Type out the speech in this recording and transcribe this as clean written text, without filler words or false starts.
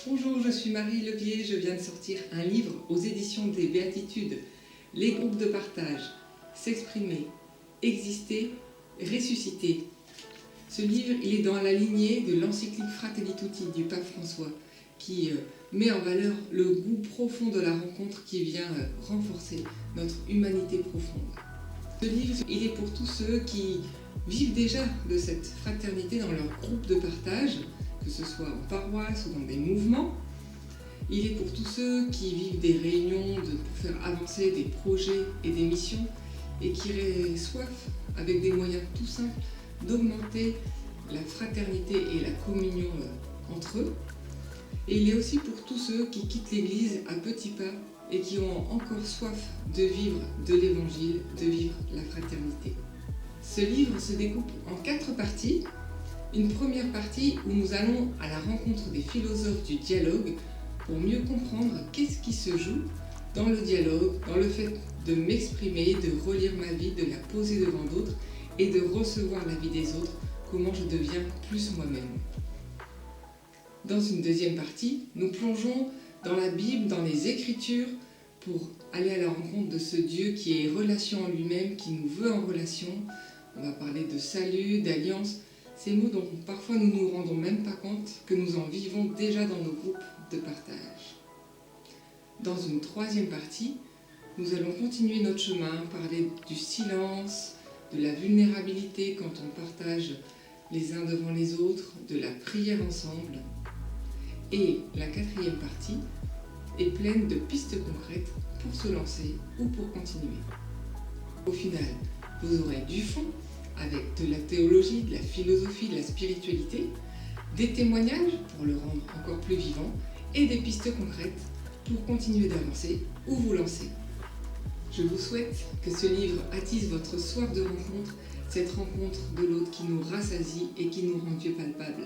Bonjour, je suis Marie Levier, je viens de sortir un livre aux éditions des Béatitudes, Les groupes de partage, s'exprimer, exister, ressusciter. Ce livre, il est dans la lignée de l'encyclique Fratelli Tutti du pape François, qui met en valeur le goût profond de la rencontre qui vient renforcer notre humanité profonde. Ce livre, il est pour tous ceux qui vivent déjà de cette fraternité dans leur groupe de partage, que ce soit en paroisse ou dans des mouvements. Il est pour tous ceux qui vivent des réunions pour faire avancer des projets et des missions et qui auraient soif, avec des moyens tout simples, d'augmenter la fraternité et la communion entre eux. Et il est aussi pour tous ceux qui quittent l'Église à petits pas et qui ont encore soif de vivre de l'Évangile, de vivre la fraternité. Ce livre se découpe en 4 parties. Une première partie où nous allons à la rencontre des philosophes du dialogue pour mieux comprendre qu'est-ce qui se joue dans le dialogue, dans le fait de m'exprimer, de relire ma vie, de la poser devant d'autres et de recevoir la vie des autres, comment je deviens plus moi-même. Dans une deuxième partie, nous plongeons dans la Bible, dans les Écritures, pour aller à la rencontre de ce Dieu qui est relation en lui-même, qui nous veut en relation. On va parler de salut, d'alliance, ces mots dont parfois nous ne nous rendons même pas compte que nous en vivons déjà dans nos groupes de partage. Dans une troisième partie, nous allons continuer notre chemin, parler du silence, de la vulnérabilité quand on partage les uns devant les autres, de la prière ensemble. Et la quatrième partie est pleine de pistes concrètes pour se lancer ou pour continuer. Au final, vous aurez du fond avec de la théologie, de la philosophie, de la spiritualité, des témoignages pour le rendre encore plus vivant et des pistes concrètes pour continuer d'avancer ou vous lancer. Je vous souhaite que ce livre attise votre soif de rencontre, cette rencontre de l'autre qui nous rassasie et qui nous rend Dieu palpable.